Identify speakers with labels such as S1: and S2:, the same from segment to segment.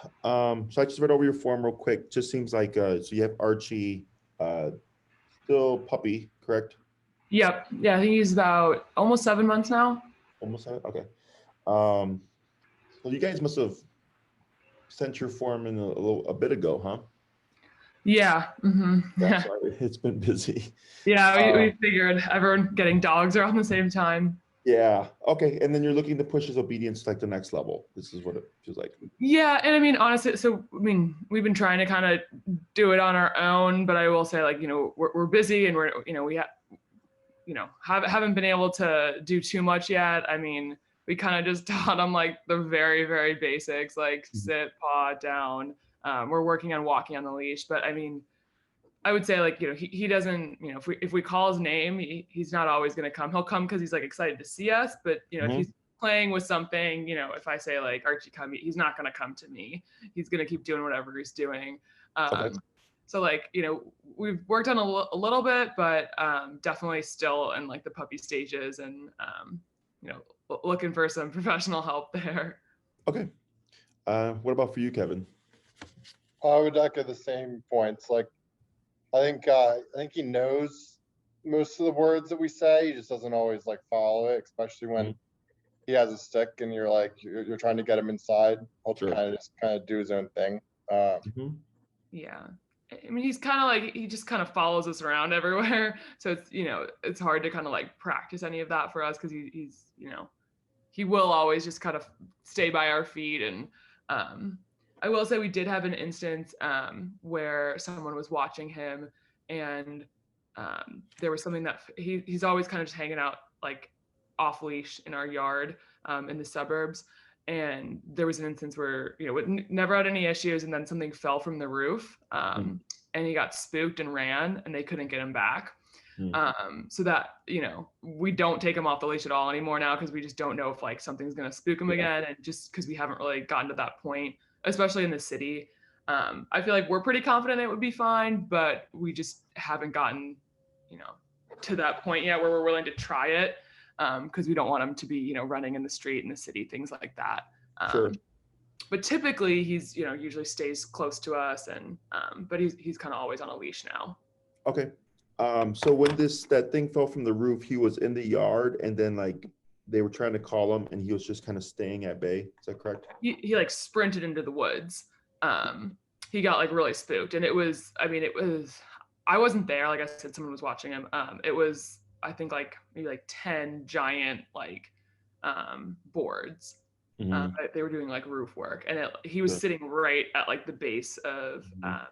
S1: So I just read over your form real quick. Just seems like so you have Archie, uh, still puppy, correct?
S2: Yep. Yeah, I think he's about almost 7 months now.
S1: Almost had it? Okay. Um, so you guys must have sent your form in a bit ago, huh?
S2: Yeah.
S1: Yeah,
S2: Yeah.
S1: sorry, it's been busy.
S2: Yeah. We
S1: Uh,
S2: figured everyone getting dogs around the same time.
S1: yeah, okay. And then you're looking to push his obedience to like the next level. This is what it feels like.
S2: Yeah, and I mean, honestly, so I mean, we've been trying to kind of do it on our own, but I will say, like, we're busy and haven't been able to do too much yet. I mean, we kind of just taught him like the very, very basics, like
S1: Mhm.
S2: sit, paw, down. We're working on walking on the leash, but I mean, I would say, like, he doesn't, if we call his name, he's not always going to come. He'll come because he's like excited to see us. But if he's playing with something, if I say like Archie come, he's not going to come to me. He's going to keep doing whatever he's doing.
S1: Okay,
S2: So like, we've worked on a little bit, but definitely still in like the puppy stages, and you know looking for some professional help there.
S1: okay. What about for you, Kevin?
S3: I would echo the same points. Like, I think he knows most of the words that we say. He just doesn't always like follow it, especially when
S1: Mhm.
S3: he has a stick and you're trying to get him inside. He'll
S1: Sure.
S3: kind of do his own thing. Um,
S1: Hmm.
S2: Yeah. I mean, he's kind of like, he just kind of follows us around everywhere. So it's hard to kind of like practice any of that for us because he's, he will always just kind of stay by our feet. And um, I will say we did have an instance where someone was watching him, and there was something that he's always kind of just hanging out like off leash in our yard in the suburbs. And there was an instance where it never had any issues, and then something fell from the roof, and he got spooked and ran, and they couldn't get him back. So that we don't take him off the leash at all anymore now, because we just don't know if like something's going to spook him
S1: Yeah,
S2: again, and just because we haven't really gotten to that point, especially in the city. I feel like we're pretty confident it would be fine, but we just haven't gotten you know to that point yet where we're willing to try it, because we don't want him to be running in the street in the city, things like that.
S1: sure.
S2: But typically he's usually stays close to us, and but he's kind of always on a leash now.
S1: Okay. So when that thing fell from the roof, he was in the yard, and then like they were trying to call him, and he was just kind of staying at bay. Is that correct?
S2: He like sprinted into the woods. He got like really spooked, and I wasn't there, like I said, someone was watching him. It was, I think, like maybe like 10 giant like boards.
S1: Hmm.
S2: They were doing like roof work, and he was
S1: Sure.
S2: sitting right at like the base of
S1: Hmm.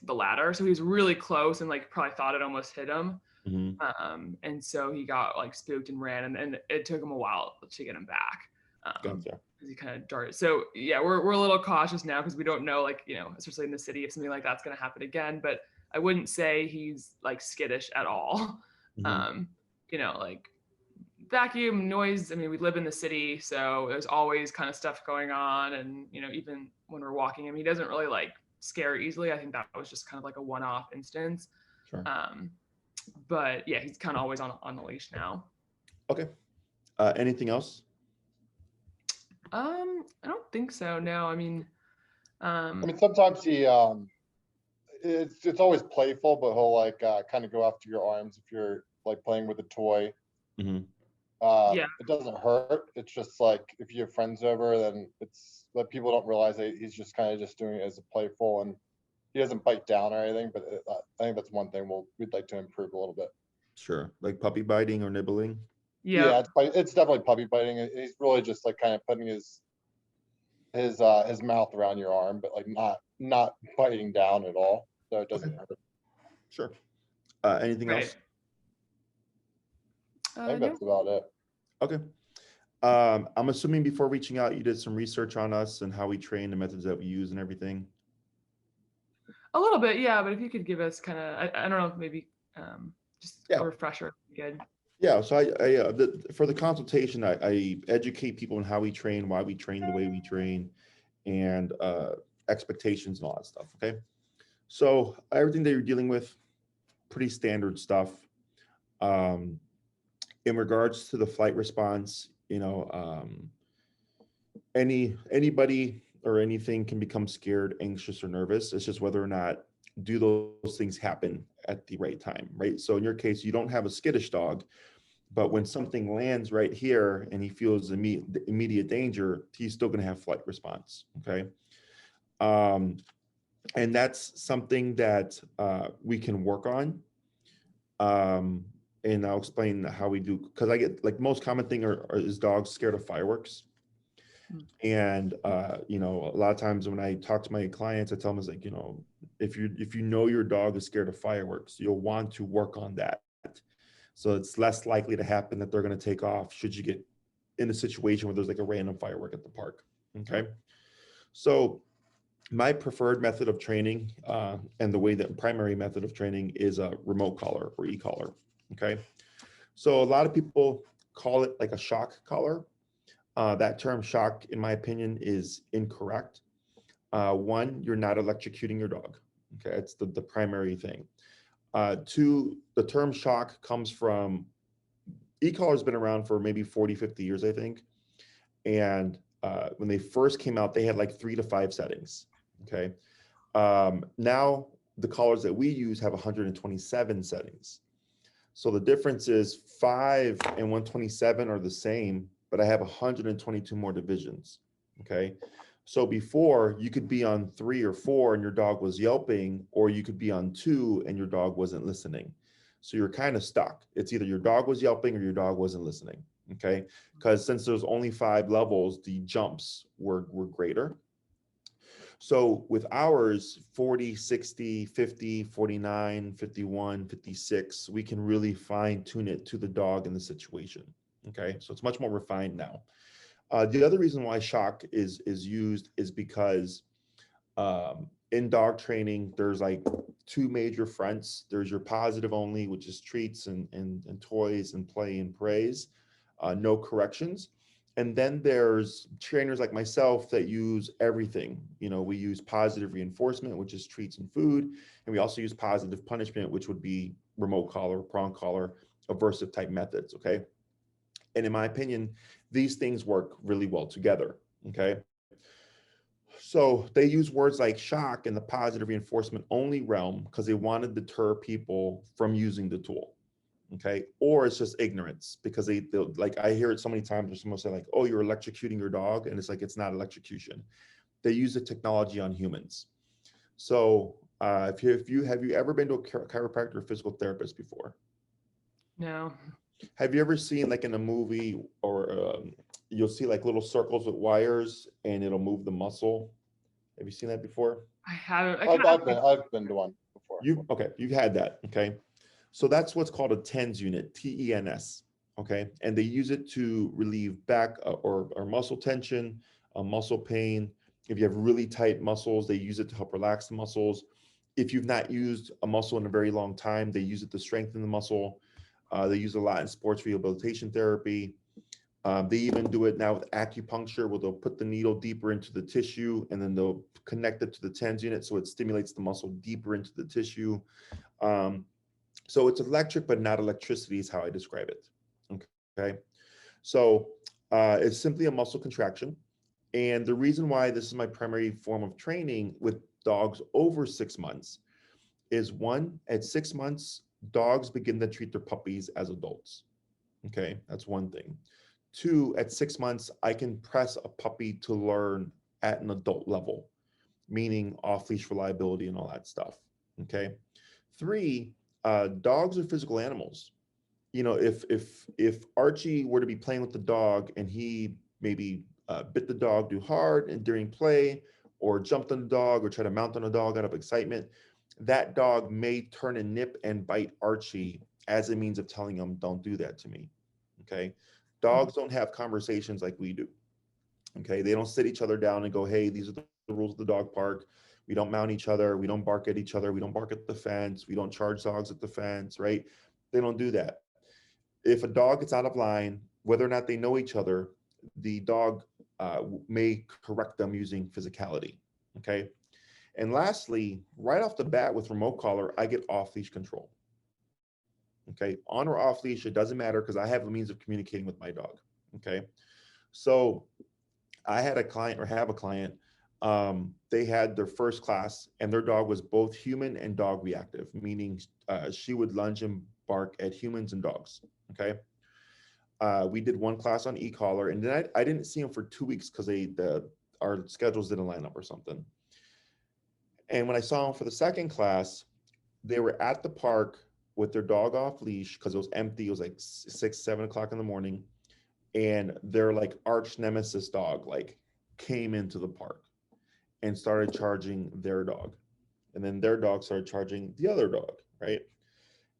S2: the ladder, so he was really close, and like probably thought it almost hit him.
S1: Hmm.
S2: And so he got like spooked and ran, and it took him a while to get him back.
S1: Gotcha.
S2: He kind of darted. So yeah, we're a little cautious now, because we don't know, like, especially in the city, if something like that's going to happen again. But I wouldn't say he's like skittish at all.
S1: Hmm.
S2: Um, like vacuum noise. I mean, we live in the city, so there's always kind of stuff going on. And even when we're walking him, he doesn't really like scare easily. I think that was just kind of like a one-off instance.
S1: Sure.
S2: But yeah, he's kind of always on the leash now.
S1: Okay. Anything else?
S2: I don't think so. No, I mean,
S3: I mean, sometimes it's always playful, but he'll like kind of go after your arms if you're like playing with a toy.
S1: Hmm.
S2: yeah,
S3: It doesn't hurt. It's just like if you have friends over, then it's that people don't realize that he's just kind of just doing it as a playful, and he doesn't bite down or anything. But I think that's one thing we'd like to improve a little bit.
S1: Sure. Like puppy biting or nibbling.
S3: Yeah,
S2: yep,
S3: it's definitely puppy biting. He's really just like kind of putting his mouth around your arm, but like not biting down at all, so it doesn't
S1: Okay.
S3: hurt.
S1: Sure. Anything
S2: right.
S1: else?
S3: I think
S2: No,
S3: that's about it.
S1: Okay. I'm assuming before reaching out, you did some research on us and how we train, the methods that we use, and everything.
S2: a little bit, yeah. But if you could give us kind of, I don't know, maybe just a
S1: Yeah.
S2: refresher, good.
S1: Yeah. So for the consultation, I educate people on how we train, why we train the way we train, and expectations and all that stuff. Okay. So everything that you're dealing with, pretty standard stuff. Um, in regards to the flight response, anybody or anything can become scared, anxious, or nervous. It's just whether or not do those things happen at the right time, right? So in your case, you don't have a skittish dog, but when something lands right here and he feels immediate danger, he's still going to have flight response. Okay. And that's something that we can work on. And I'll explain how we do, because I get like most common thing is dogs scared of fireworks. And you know, a lot of times when I talk to my clients, I tell them, it's like, you know, if you know your dog is scared of fireworks, you'll want to work on that. So it's less likely to happen that they're going to take off should you get in a situation where there's like a random firework at the park. Okay. So my preferred method of training and the way that primary method of training is a remote collar or e-collar. Okay. So a lot of people call it like a shock collar. That term shock, in my opinion, is incorrect. One, you're not electrocuting your dog. Okay. It's the primary thing. Two, the term shock comes from, e-collar has been around for maybe 40, 50 years, I think. And when they first came out, they had like 3 to 5 settings. Okay. Now the collars that we use have 127 settings. So the difference is 5 and 127 are the same, but I have 122 more divisions. Okay. So before, you could be on 3 or 4 and your dog was yelping, or you could be on 2 and your dog wasn't listening. So you're kind of stuck. It's either your dog was yelping or your dog wasn't listening. Okay. Because since there's only 5 levels, the jumps were greater. So with ours, 40, 60, 50, 49, 51, 56, we can really fine tune it to the dog and the situation. Okay. So it's much more refined now. The other reason why shock is used is because in dog training, there's like 2 major fronts. There's your positive only, which is treats and toys and play and praise, no corrections. And then there's trainers like myself that use everything. You know, we use positive reinforcement, which is treats and food. And we also use positive punishment, which would be remote collar, prong collar, aversive type methods. Okay. And in my opinion, these things work really well together. Okay. So they use words like shock in the positive reinforcement only realm because they want to deter people from using the tool. Okay. Or it's just ignorance because they'll, like, I hear it so many times where someone say like, oh, you're electrocuting your dog. And it's like, it's not electrocution. They use the technology on humans. So have you ever been to a chiropractor or physical therapist before?
S2: No.
S1: Have you ever seen like in a movie or you'll see like little circles with wires and it'll move the muscle? Have you seen that before?
S2: I haven't.
S3: I've been to one before.
S1: You've had that. Okay. So that's what's called a TENS unit, TENS. Okay. And they use it to relieve back or muscle tension, muscle pain. If you have really tight muscles, they use it to help relax the muscles. If you've not used a muscle in a very long time, they use it to strengthen the muscle. They use a lot in sports rehabilitation therapy. They even do it now with acupuncture, where they'll put the needle deeper into the tissue and then they'll connect it to the TENS unit so it stimulates the muscle deeper into the tissue. So it's electric, but not electricity is how I describe it. Okay. So it's simply a muscle contraction. And the reason why this is my primary form of training with dogs over 6 months is, one, at 6 months, dogs begin to treat their puppies as adults. Okay. That's one thing. 2, at 6 months, I can press a puppy to learn at an adult level, meaning off-leash reliability and all that stuff. Okay. 3, dogs are physical animals. You know, if Archie were to be playing with the dog and he maybe bit the dog too hard and during play, or jumped on the dog or tried to mount on a dog out of excitement, that dog may turn and nip and bite Archie as a means of telling him, don't do that to me. Okay. Dogs don't have conversations like we do. Okay. They don't sit each other down and go, hey, these are the rules of the dog park. We don't mount each other. We don't bark at each other. We don't bark at the fence. We don't charge dogs at the fence, right? They don't do that. If a dog gets out of line, whether or not they know each other, the dog may correct them using physicality. Okay. And lastly, right off the bat with remote collar, I get off-leash control. Okay. On or off leash, it doesn't matter because I have a means of communicating with my dog. Okay. So I had a client, or have a client, they had their first class, and their dog was both human and dog reactive, meaning she would lunge and bark at humans and dogs. Okay. We did one class on e-collar, and then I didn't see him for 2 weeks because our schedules didn't line up or something. And when I saw him for the second class, they were at the park with their dog off leash because it was empty. It was like 6, 7 o'clock in the morning, and their like arch nemesis dog like came into the park and started charging their dog, and then their dog started charging the other dog, right?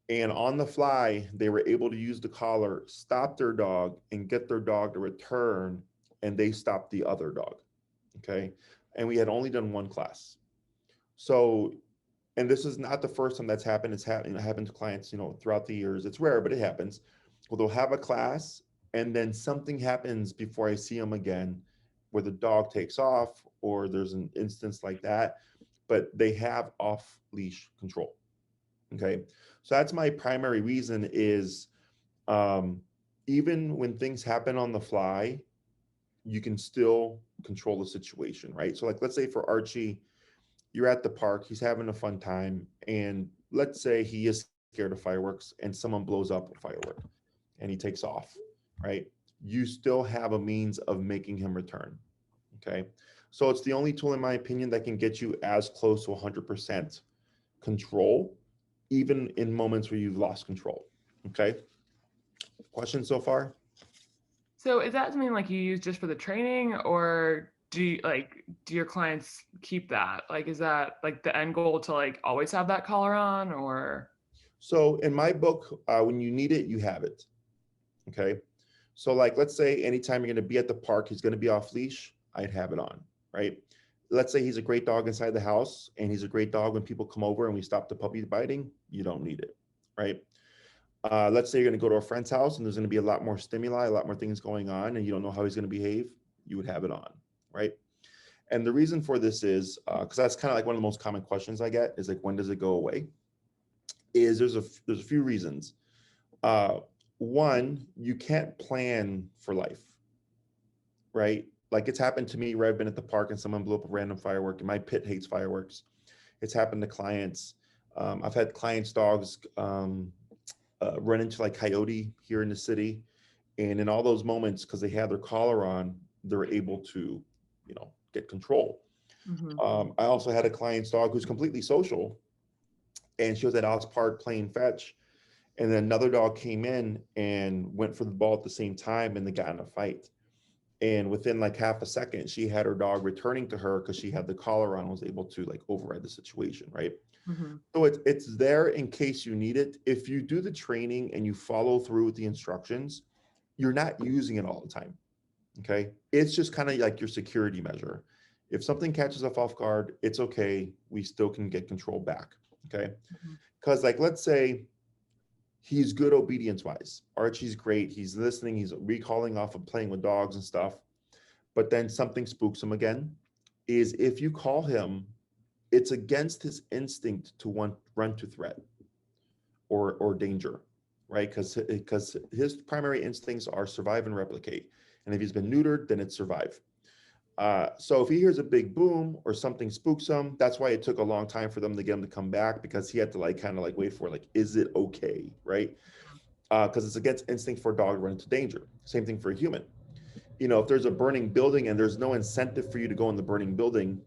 S1: And on the fly, they were able to use the collar, stop their dog, and get their dog to return, and they stopped the other dog. Okay. And we had only done one class. So, and this is not the first time that's happened. It's happened to clients, throughout the years. It's rare, but it happens. Well, they'll have a class, and then something happens before I see them again, where the dog takes off, or there's an instance like that, but they have off leash control. Okay. So that's my primary reason is even when things happen on the fly, you can still control the situation, right? So like, let's say for Archie, you're at the park, he's having a fun time, and let's say he is scared of fireworks and someone blows up a firework and he takes off, right? You still have a means of making him return. Okay. So it's the only tool, in my opinion, that can get you as close to 100% control, even in moments where you've lost control. Okay. Questions so far?
S2: So is that something like you use just for the training, or do your clients keep that? Like, is that like the end goal to like always have that collar on, or?
S1: So in my book, when you need it, you have it. Okay. So like, let's say anytime you're going to be at the park, he's going to be off leash, I'd have it on, right? Let's say he's a great dog inside the house, and he's a great dog when people come over and we stop the puppy biting, you don't need it, right? Let's say you're going to go to a friend's house and there's going to be a lot more stimuli, a lot more things going on, and you don't know how he's going to behave, you would have it on, right? And the reason for this is, because that's kind of like one of the most common questions I get is like, when does it go away? Is there's a few reasons. One, you can't plan for life, right? Like it's happened to me where I've been at the park and someone blew up a random firework, and my pit hates fireworks. It's happened to clients. I've had clients' dogs run into like coyote here in the city, and in all those moments, because they had their collar on, they're able to, get control.
S2: Mm-hmm.
S1: I also had a client's dog who's completely social, and she was at Oz Park playing fetch, and then another dog came in and went for the ball at the same time, and they got in a fight. And within like half a second, she had her dog returning to her because she had the collar on, was able to like override the situation, right?
S2: Mm-hmm.
S1: So it's there in case you need it. If you do the training and you follow through with the instructions, you're not using it all the time. Okay. It's just kind of like your security measure. If something catches us off guard, it's okay. We still can get control back. Okay. Because like, let's say he's good obedience wise. Archie's great. He's listening. He's recalling off of playing with dogs and stuff. But then something spooks him again. Is if you call him, it's against his instinct to run to threat or danger, right? Because his primary instincts are survive and replicate. And if he's been neutered, then it's survive. So if he hears a big boom or something spooks him, that's why it took a long time for them to get him to come back, because he had to like kind of like wait for like, is it okay, right? Because it's against instinct for a dog to run into danger. Same thing for a human. If there's a burning building and there's no incentive for you to go in the burning building,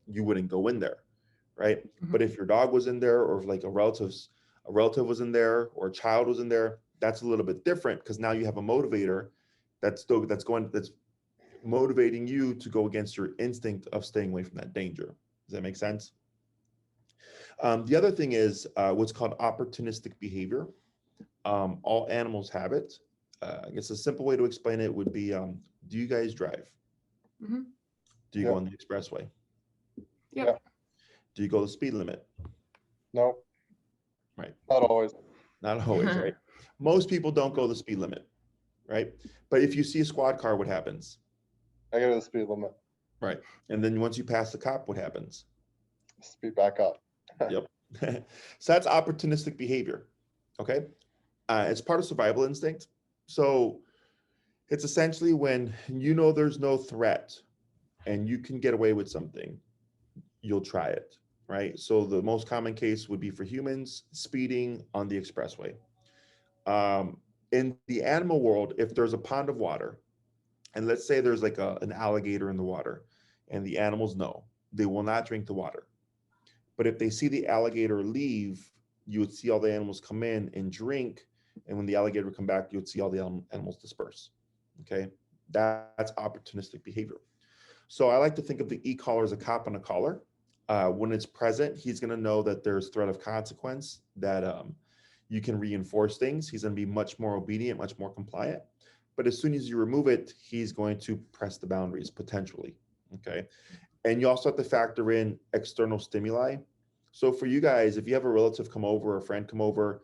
S1: you wouldn't go in there, right?
S2: Mm-hmm.
S1: But if your dog was in there, or if like a relative was in there, or a child was in there, that's a little bit different, because now you have a motivator that's motivating you to go against your instinct of staying away from that danger. Does that make sense? The other thing is what's called opportunistic behavior. All animals have it. I guess a simple way to explain it would be, do you guys drive?
S2: Mm-hmm.
S1: Do you
S3: Yep.
S1: go on the expressway?
S2: Yep.
S3: Yeah.
S1: Do you go the speed limit?
S3: No.
S1: Right.
S3: Not always.
S1: Not always, right? Most people don't go the speed limit, right? But if you see a squad car, what happens?
S3: I go to the speed limit.
S1: Right. And then once you pass the cop, what happens?
S3: Speed back up.
S1: Yep. So that's opportunistic behavior. Okay. It's part of survival instinct. So it's essentially when there's no threat, and you can get away with something, you'll try it, right? So the most common case would be for humans, speeding on the expressway. In the animal world, if there's a pond of water, and let's say there's like an alligator in the water, and the animals know they will not drink the water. But if they see the alligator leave, you would see all the animals come in and drink. And when the alligator would come back, you would see all the animals disperse. Okay. That's opportunistic behavior. So I like to think of the e-collar as a cop on a collar. When it's present, he's going to know that there's threat of consequence, that you can reinforce things. He's going to be much more obedient, much more compliant. But as soon as you remove it, he's going to press the boundaries potentially. Okay. And you also have to factor in external stimuli. So for you guys, if you have a relative come over or a friend come over,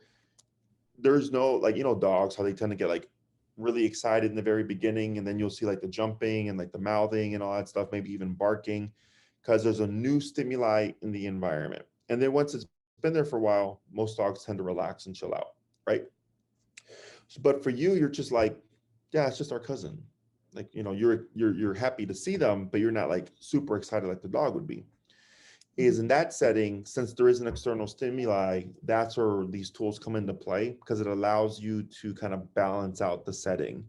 S1: there's no, like, you know, dogs, how they tend to get like really excited in the very beginning, and then you'll see like the jumping and like the mouthing and all that stuff, maybe even barking, because there's a new stimuli in the environment. And then once it's been there for a while, most dogs tend to relax and chill out, right? So, but for you, you're just like, yeah, it's just our cousin. Like, you know, you're happy to see them, but you're not like super excited like the dog would be. Is in that setting, since there is an external stimuli, that's where these tools come into play, because it allows you to kind of balance out the setting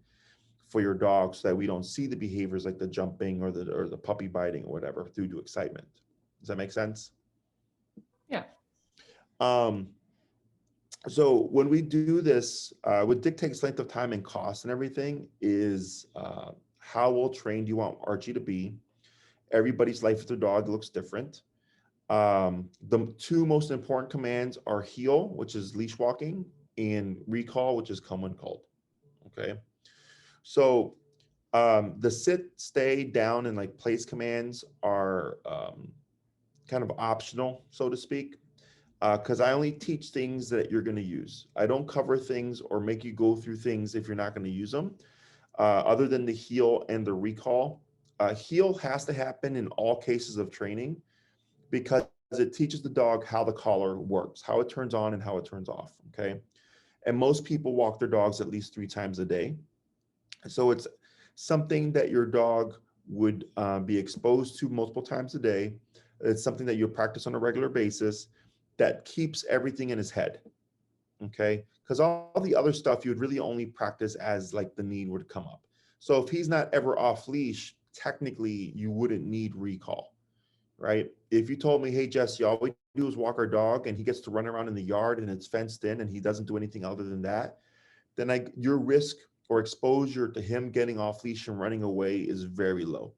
S1: for your dog so that we don't see the behaviors like the jumping or the puppy biting or whatever due to excitement. Does that make sense?
S2: Yeah.
S1: So when we do this, what dictates length of time and cost and everything is how well trained you want Archie to be. Everybody's life with their dog looks different. The two most important commands are heel, which is leash walking, and recall, which is come when called. Okay. So the sit, stay, down, and like place commands are kind of optional, so to speak, because I only teach things that you're going to use. I don't cover things or make you go through things if you're not going to use them, other than the heel and the recall. Heel has to happen in all cases of training, because it teaches the dog how the collar works, how it turns on and how it turns off, okay? And most people walk their dogs at least 3 times a day. So it's something that your dog would be exposed to multiple times a day. It's something that you practice on a regular basis that keeps everything in his head, okay? Because all the other stuff you would really only practice as like the need would come up. So if he's not ever off leash, technically you wouldn't need recall. Right? If you told me, hey, Jesse, all we do is walk our dog and he gets to run around in the yard and it's fenced in and he doesn't do anything other than that, then your risk or exposure to him getting off leash and running away is very low,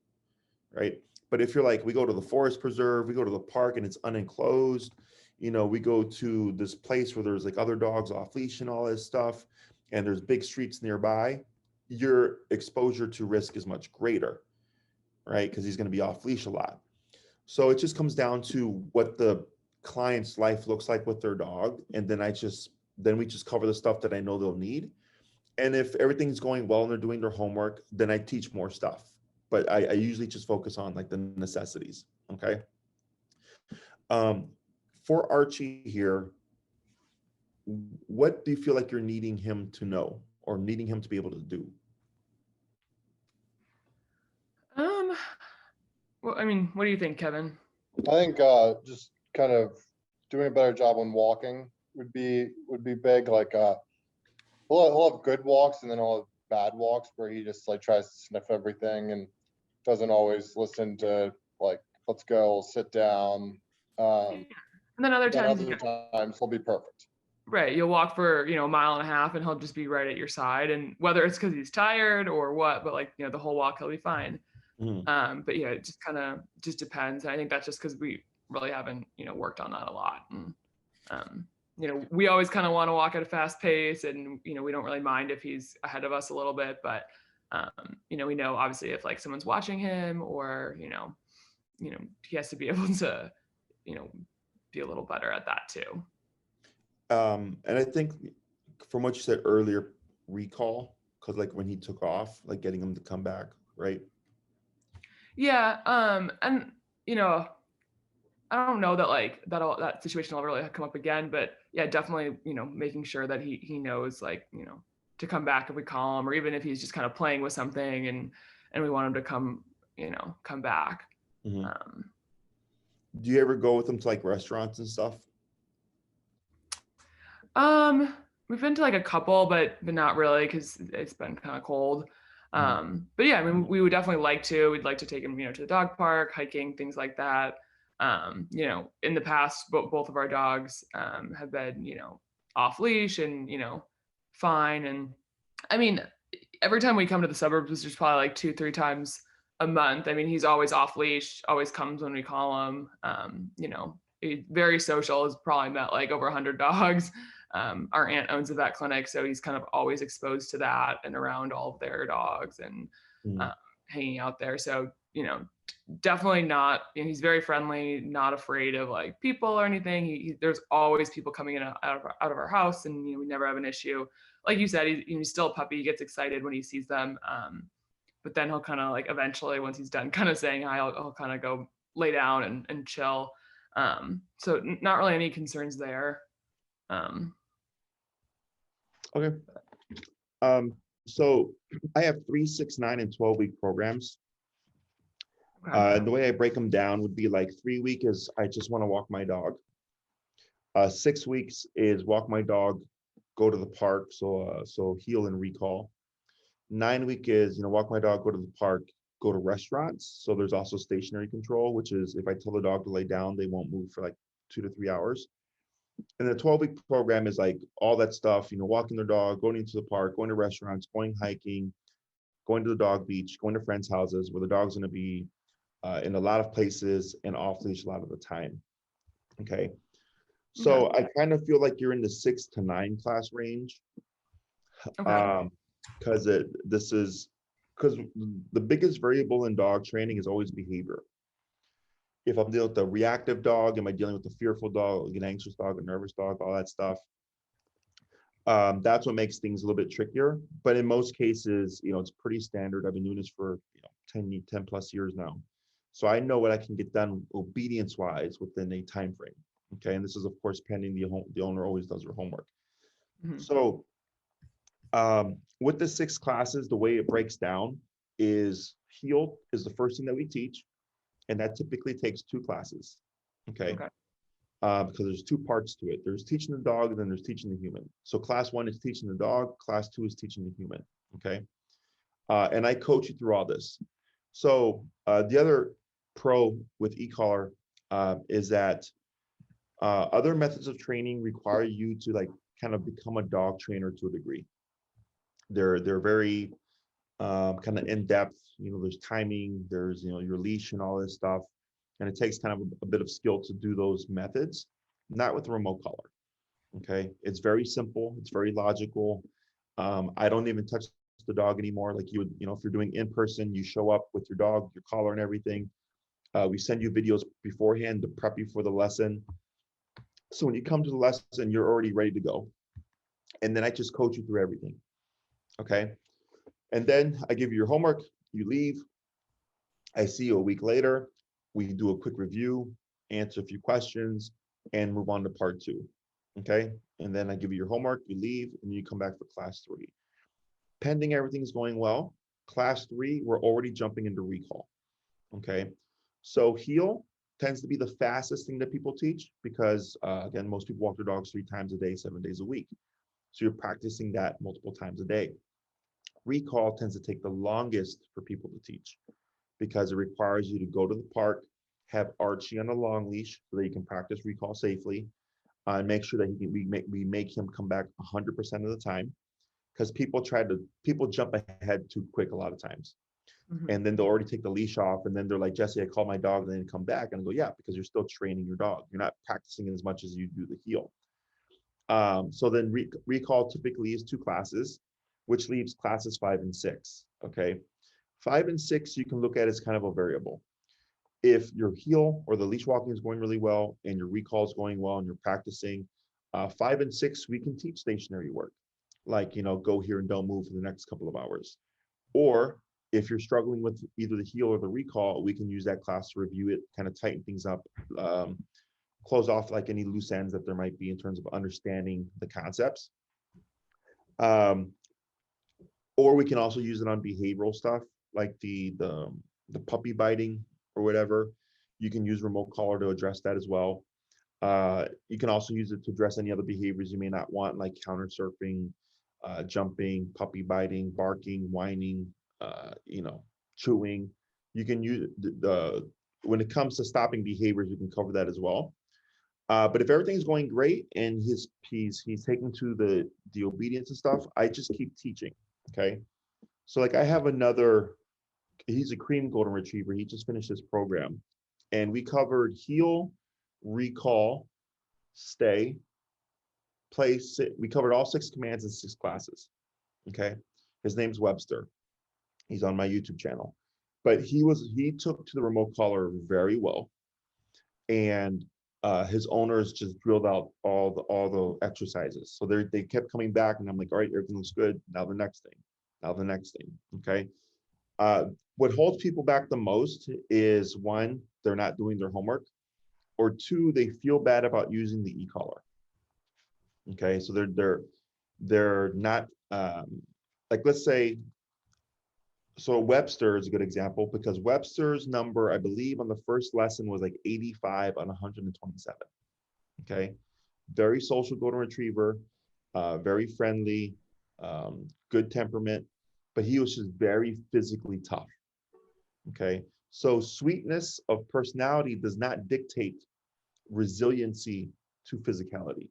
S1: right? But if you're like, we go to the forest preserve, we go to the park and it's unenclosed, you know, we go to this place where there's like other dogs off leash and all this stuff, and there's big streets nearby, your exposure to risk is much greater, right? Because he's going to be off leash a lot. So it just comes down to what the client's life looks like with their dog. And then we just cover the stuff that I know they'll need. And if everything's going well and they're doing their homework, then I teach more stuff. But I usually just focus on like the necessities. Okay. For Archie here, what do you feel like you're needing him to know or needing him to be able to do?
S2: Well, I mean, what do you think, Kevin?
S3: I think just kind of doing a better job on walking would be big. Like he'll have good walks and then he'll have bad walks where he just like tries to sniff everything and doesn't always listen to like, let's go, sit down.
S2: And then other times
S3: he'll be perfect.
S2: Right, you'll walk for, you know, 1.5 miles and he'll just be right at your side, and whether it's because he's tired or what, but like, you know, the whole walk he'll be fine. But yeah, it just kind of just depends. And I think that's just because we really haven't, you know, worked on that a lot. And you know, we always kind of want to walk at a fast pace, and you know, we don't really mind if he's ahead of us a little bit, but you know, we know obviously if like someone's watching him, or you know, he has to be able to, you know, be a little better at that too.
S1: And I think from what you said earlier, recall, because like when he took off, like getting him to come back, right?
S2: Yeah. And you know, I don't know that like that situation will really come up again, but yeah, definitely, you know, making sure that he knows, like, you know, to come back if we call him, or even if he's just kind of playing with something and we want him to come, come back.
S1: Mhm.
S2: Um,
S1: Do you ever go with them to like restaurants and stuff?
S2: we've been to like a couple, but not really because it's been kind of cold. But yeah, I mean, we would definitely like to. We'd like to take him, to the dog park, hiking, things like that. In the past, both of our dogs have been, off leash and, fine. And I mean, every time we come to the suburbs, which is probably like 2-3 times a month. I mean, he's always off leash, always comes when we call him. He's very social. Has probably met like over 100 dogs. Our aunt owns a vet clinic, so he's kind of always exposed to that and around all of their dogs and
S1: Mhm.
S2: hanging out there. So, definitely not, he's very friendly, not afraid of like people or anything. There's always people coming in out of our house, and we never have an issue. Like you said, he's still a puppy. He gets excited when he sees them. But then he'll kind of like eventually, once he's done kind of saying hi, he'll kind of go lay down and chill. So not really any concerns there.
S1: Okay. So I have 3, 6, 9, and 12-week programs.
S2: Okay.
S1: The way I break them down would be like 3 week is I just want to walk my dog. 6 weeks is walk my dog, go to the park, so heel and recall. 9 week is walk my dog, go to the park, go to restaurants. So there's also stationary control, which is if I tell the dog to lay down, they won't move for like 2 to 3 hours. And the 12-week program is like all that stuff, walking their dog, going into the park, going to restaurants, going hiking, going to the dog beach, going to friends' houses where the dog's going to be in a lot of places and off leash a lot of the time. Okay. So
S2: Okay.
S1: I kind of feel like you're in the 6 to 9 class range.
S2: Okay.
S1: Because the biggest variable in dog training is always behavior. If I'm dealing with a reactive dog, am I dealing with a fearful dog, an anxious dog, a nervous dog, all that stuff? That's what makes things a little bit trickier. But in most cases, it's pretty standard. I've been doing this for 10 plus years now. So I know what I can get done obedience wise within a time frame. Okay. And this is of course pending the owner always does her homework.
S2: Mm-hmm.
S1: So with the 6 classes, the way it breaks down is heel is the first thing that we teach. And that typically takes 2 classes. Okay. Because there's 2 parts to it. There's teaching the dog, and then there's teaching the human. So class 1 is teaching the dog, class 2 is teaching the human. Okay. And I coach you through all this. So the other pro with e-collar is that other methods of training require you to like kind of become a dog trainer to a degree. They're very kind of in depth. There's timing, there's your leash and all this stuff, and it takes kind of a bit of skill to do those methods. Not with a remote collar. Okay, it's very simple. It's very logical. I don't even touch the dog anymore. Like you would, if you're doing in person, you show up with your dog, your collar, and everything. We send you videos beforehand to prep you for the lesson. So when you come to the lesson, you're already ready to go. And then I just coach you through everything. Okay. And then I give you your homework, you leave. I see you a week later. We do a quick review, answer a few questions, and move on to part 2. Okay. And then I give you your homework, you leave, and you come back for class 3. Pending everything's going well, class 3, we're already jumping into recall. Okay. So heel tends to be the fastest thing that people teach because, again, most people walk their dogs 3 times a day, 7 days a week. So you're practicing that multiple times a day. Recall tends to take the longest for people to teach because it requires you to go to the park, have Archie on a long leash so that you can practice recall safely, and make sure that we make him come back 100% of the time. Because people jump ahead too quick a lot of times.
S2: Mm-hmm.
S1: And then they'll already take the leash off, and then they're like, Jesse, I call my dog, and then come back. And I go, yeah, because you're still training your dog. You're not practicing as much as you do the heel. So then recall typically is 2 classes, which leaves classes 5 and 6. Okay. 5 and 6, you can look at as kind of a variable. If your heel or the leash walking is going really well and your recall is going well and you're practicing, 5 and 6, we can teach stationary work. Like, go here and don't move for the next couple of hours. Or if you're struggling with either the heel or the recall, we can use that class to review it, kind of tighten things up, close off like any loose ends that there might be in terms of understanding the concepts. Or we can also use it on behavioral stuff, like the the puppy biting or whatever, you can use remote collar to address that as well. You can also use it to address any other behaviors you may not want, like counter surfing, jumping, puppy biting, barking, whining, chewing. You can use when it comes to stopping behaviors, you can cover that as well. But if everything's going great and he's taking to the obedience and stuff, I just keep teaching. Okay. So like I have he's a cream golden retriever. He just finished his program, and we covered heel, recall, stay, play, sit. We covered all 6 commands in 6 classes. Okay. His name's Webster. He's on my YouTube channel. But he took to the remote collar very well. And his owners just drilled out all the exercises. So they kept coming back, and I'm like, all right, everything looks good. Now the next thing. Now the next thing. Okay. What holds people back the most is 1, they're not doing their homework, or 2, they feel bad about using the e-collar. Okay, so they're not like, let's say, so Webster is a good example, because Webster's number, I believe on the first lesson, was like 85 on 127. Okay, very social golden retriever, very friendly, good temperament, but he was just very physically tough. Okay, so sweetness of personality does not dictate resiliency to physicality.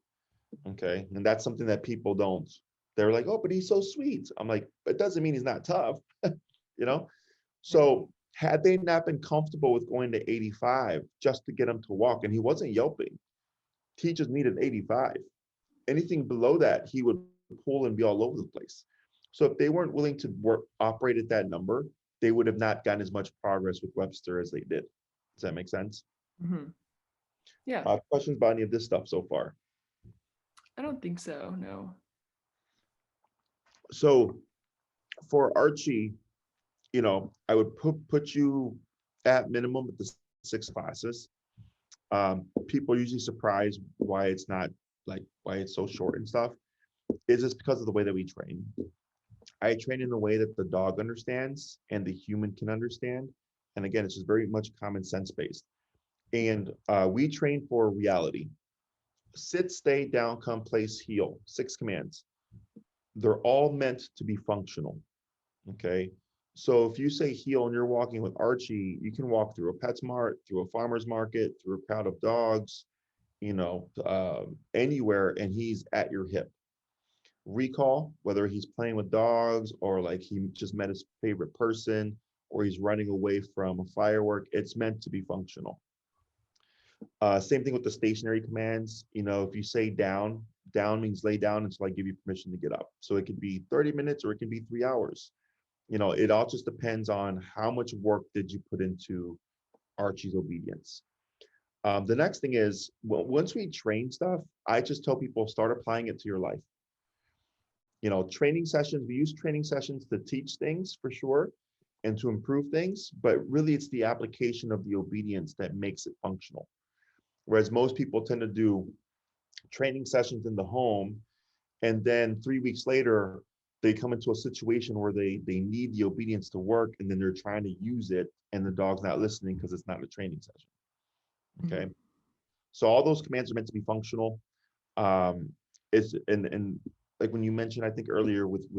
S1: Okay, and that's something that people don't. They're like, oh, but he's so sweet. I'm like, but it doesn't mean he's not tough. So had they not been comfortable with going to 85 just to get him to walk, and he wasn't yelping, he just needed 85. Anything below that, he would pull and be all over the place. So if they weren't willing to operate at that number, they would have not gotten as much progress with Webster as they did. Does that make sense?
S2: Mm-hmm. Yeah.
S1: Questions about any of this stuff so far?
S2: I don't think so, no.
S1: So for Archie, I would put you at minimum at the 6 classes. People are usually surprised why it's so short and stuff. Is this because of the way that we train? I train in the way that the dog understands and the human can understand. And again, it's just very much common sense based. And we train for reality. Sit, stay, down, come, place, heel, 6 commands. They're all meant to be functional. Okay. So if you say heel and you're walking with Archie, you can walk through a PetSmart, through a farmer's market, through a crowd of dogs, anywhere, and he's at your hip. Recall, whether he's playing with dogs or like he just met his favorite person or he's running away from a firework, it's meant to be functional. Same thing with the stationary commands. If you say down means lay down until I give you permission to get up. So it could be 30 minutes or it can be 3 hours. It all just depends on how much work did you put into Archie's obedience. The next thing is, once we train stuff, I just tell people start applying it to your life. Training sessions, we use training sessions to teach things for sure and to improve things, but really it's the application of the obedience that makes it functional. Whereas most people tend to do training sessions in the home, and then 3 weeks later, they come into a situation where they need the obedience to work, and then they're trying to use it, and the dog's not listening because it's not a training session. Okay. Mm-hmm. So all those commands are meant to be functional. And like when you mentioned, I think earlier with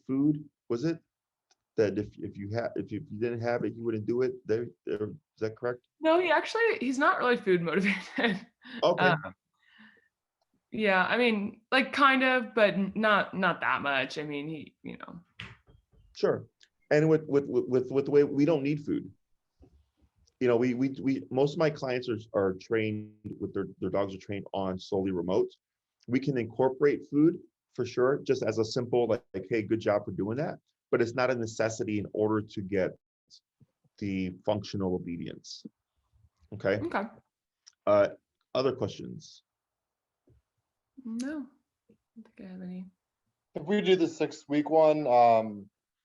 S1: food, was it that if you didn't have it, you wouldn't do it? Is that correct?
S2: No, he's not really food motivated.
S1: Okay.
S2: Yeah, I mean, like kind of, but not that much. I mean, he.
S1: Sure. And with the way we don't need food. We most of my clients are trained with their dogs are trained on solely remote. We can incorporate food for sure, just as a simple like, hey, good job for doing that. But it's not a necessity in order to get the functional obedience. Okay.
S2: Okay.
S1: Other questions?
S2: No, I don't think I have any.
S3: If we do the 6-week one,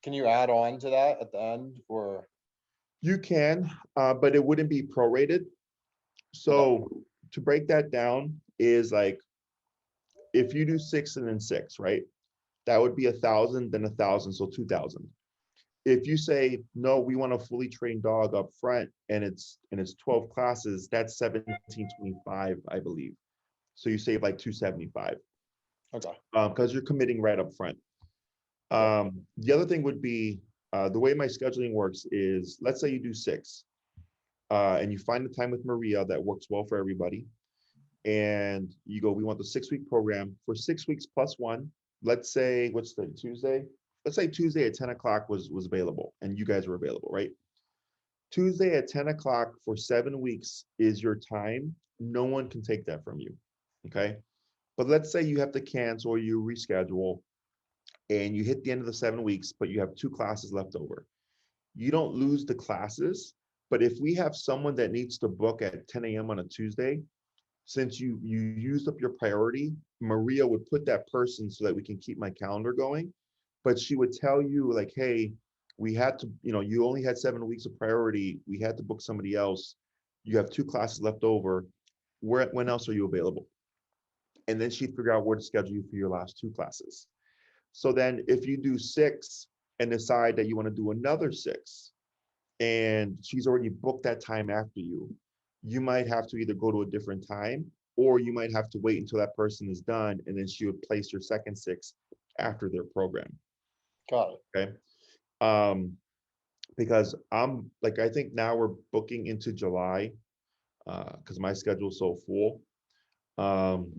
S3: can you add on to that at the end, or?
S1: You can, but it wouldn't be prorated. So to break that down is like, if you do 6 and then 6, right? That would be 1,000, then 1,000, so 2,000. if you say, no, we want a fully trained dog up front and it's 12 classes, that's 1725, I believe. So you save like 275
S3: Okay.
S1: because you're committing right up front. The other thing would be the way my scheduling works is, let's say you do 6 and you find the time with Maria that works well for everybody. And you go, we want the 6-week program for 6 weeks plus 1. Let's say, what's the Tuesday? Let's say Tuesday at 10 o'clock was available and you guys were available, right? Tuesday at 10 o'clock for 7 weeks is your time. No one can take that from you, okay? But let's say you have to cancel or you reschedule and you hit the end of the 7 weeks, but you have 2 classes left over. You don't lose the classes, but if we have someone that needs to book at 10 a.m. on a Tuesday, since you used up your priority, Maria would put that person so that we can keep my calendar going. But she would tell you like, hey, we had to, you only had 7 weeks of priority. We had to book somebody else. You have 2 classes left over. When else are you available? And then she'd figure out where to schedule you for your last 2 classes. So then if you do 6 and decide that you want to do another 6, and she's already booked that time after you, you might have to either go to a different time or you might have to wait until that person is done and then she would place your second 6 after their program.
S3: Got it.
S1: Okay. Because I think now we're booking into July because my schedule is so full.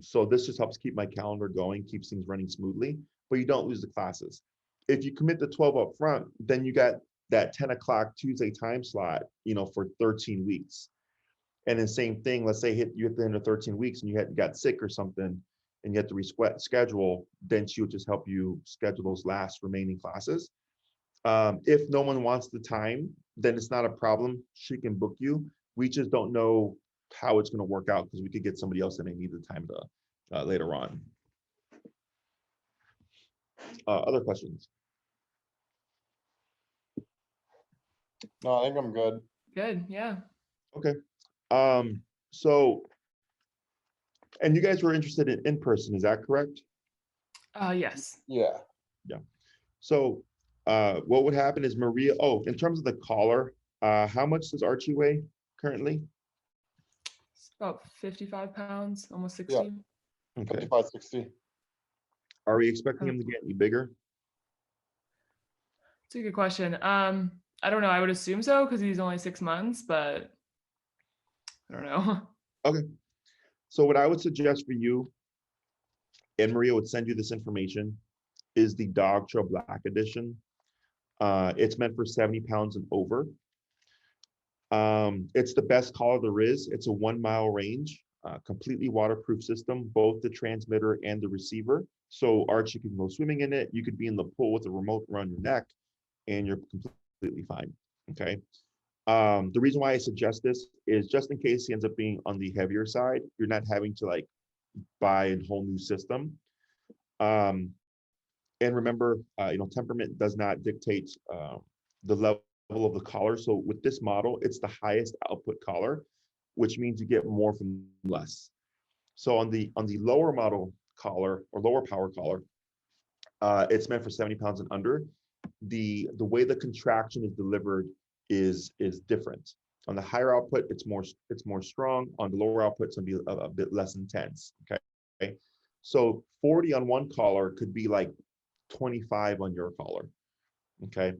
S1: So this just helps keep my calendar going, keeps things running smoothly, but you don't lose the classes. If you commit the 12 up front, then you got that 10 o'clock Tuesday time slot, for 13 weeks. And then same thing, let's say you hit the end of 13 weeks and you got sick or something and you have to reschedule, then she would just help you schedule those last remaining classes. If no one wants the time, then it's not a problem. She can book you. We just don't know how it's going to work out because we could get somebody else that may need the time later on. Other questions?
S3: No, I think I'm good.
S2: Good, yeah.
S1: Okay. So, and you guys were interested in person, is that correct?
S2: Yes.
S3: Yeah.
S1: Yeah. So, what would happen is Maria, in terms of the collar, how much does Archie weigh currently?
S2: It's about 55 pounds, almost 60.
S3: Yeah.
S1: Okay.
S3: 55, 60.
S1: Are we expecting him to get any bigger?
S2: It's a good question. I don't know. I would assume so because he's only 6 months, but I don't know.
S1: Okay. So what I would suggest for you, and Maria would send you this information, is the Dog Trail Black Edition. It's meant for 70 pounds and over. It's the best collar there is. It's a 1 mile range, completely waterproof system, both the transmitter and the receiver. So Archie can go swimming in it. You could be in the pool with a remote around your neck and you're completely fine, okay? The reason why I suggest this is just in case he ends up being on the heavier side, you're not having to buy a whole new system. And remember, temperament does not dictate the level of the collar. So with this model, it's the highest output collar, which means you get more from less. So on the lower model collar or lower power collar, it's meant for 70 pounds and under. The way the contraction is delivered is different. On the higher output, it's more strong. On the lower output, it's gonna be a bit less intense. Okay. So 40 on one collar could be like 25 on your collar. Okay.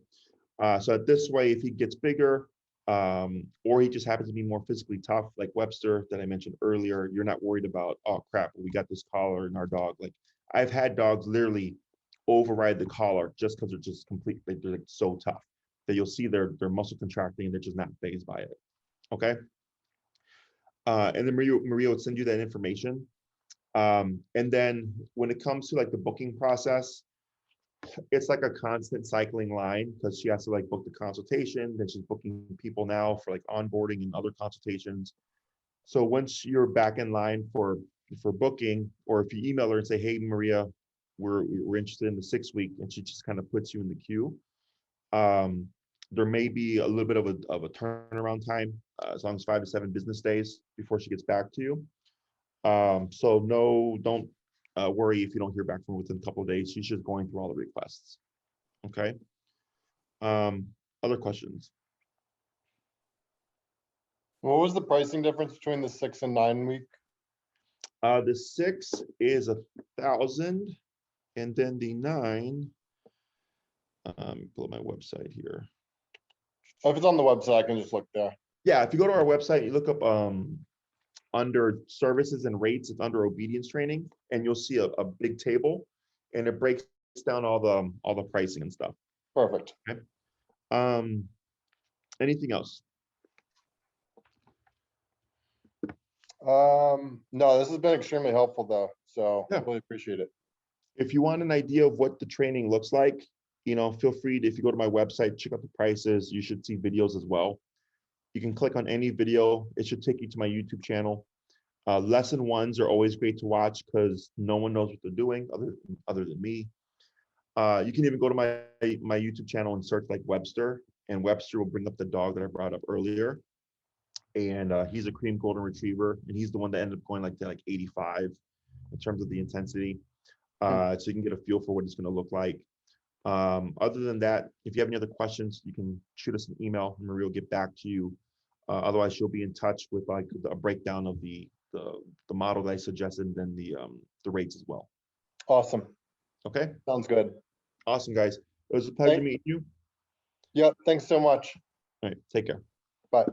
S1: So this way, if he gets bigger, or he just happens to be more physically tough, like Webster that I mentioned earlier, you're not worried about, oh crap, we got this collar in our dog. Like I've had dogs literally override the collar just because they're just completely, they're like so tough that you'll see their muscle contracting and they're just not fazed by it. Okay. And then Maria would send you that information. And then when it comes to the booking process, it's like a constant cycling line because she has to book the consultation, then she's booking people now for onboarding and other consultations. So once you're back in line for booking, or if you email her and say, hey Maria, we're interested in the 6 week, and she just kind of puts you in the queue. There may be a little bit of a turnaround time, as long as 5 to 7 business days before she gets back to you. So don't worry if you don't hear back from her within a couple of days. She's just going through all the requests. Okay. Other questions?
S3: What was the pricing difference between the 6 and 9 week?
S1: The 6 is 1,000, and then the 9. Pull up my website here.
S3: If it's on the website, I can just look there.
S1: Yeah, if you go to our website, you look up under services and rates, it's under obedience training, and you'll see a big table, and it breaks down all the pricing and stuff.
S3: Perfect.
S1: Okay. Anything else?
S3: No, this has been extremely helpful though, so
S1: Yeah.
S3: really appreciate it.
S1: If you want an idea of what the training looks like, feel free to, if you go to my website, check out the prices. You should see videos as well. You can click on any video. It should take you to my YouTube channel. Lesson ones are always great to watch because no one knows what they're doing other than me. You can even go to my YouTube channel and search like Webster, and Webster will bring up the dog that I brought up earlier. And he's a cream golden retriever, and he's the one that ended up going to 85 in terms of the intensity. So you can get a feel for what it's going to look like. Other than that, if you have any other questions, you can shoot us an email and Maria will get back to you. Otherwise, she'll be in touch with a breakdown of the model that I suggested, and then the rates as well.
S3: Awesome.
S1: Okay.
S3: Sounds good.
S1: Awesome, guys. It was a pleasure meeting you.
S3: Yep. Thanks so much.
S1: All right. Take care.
S3: Bye.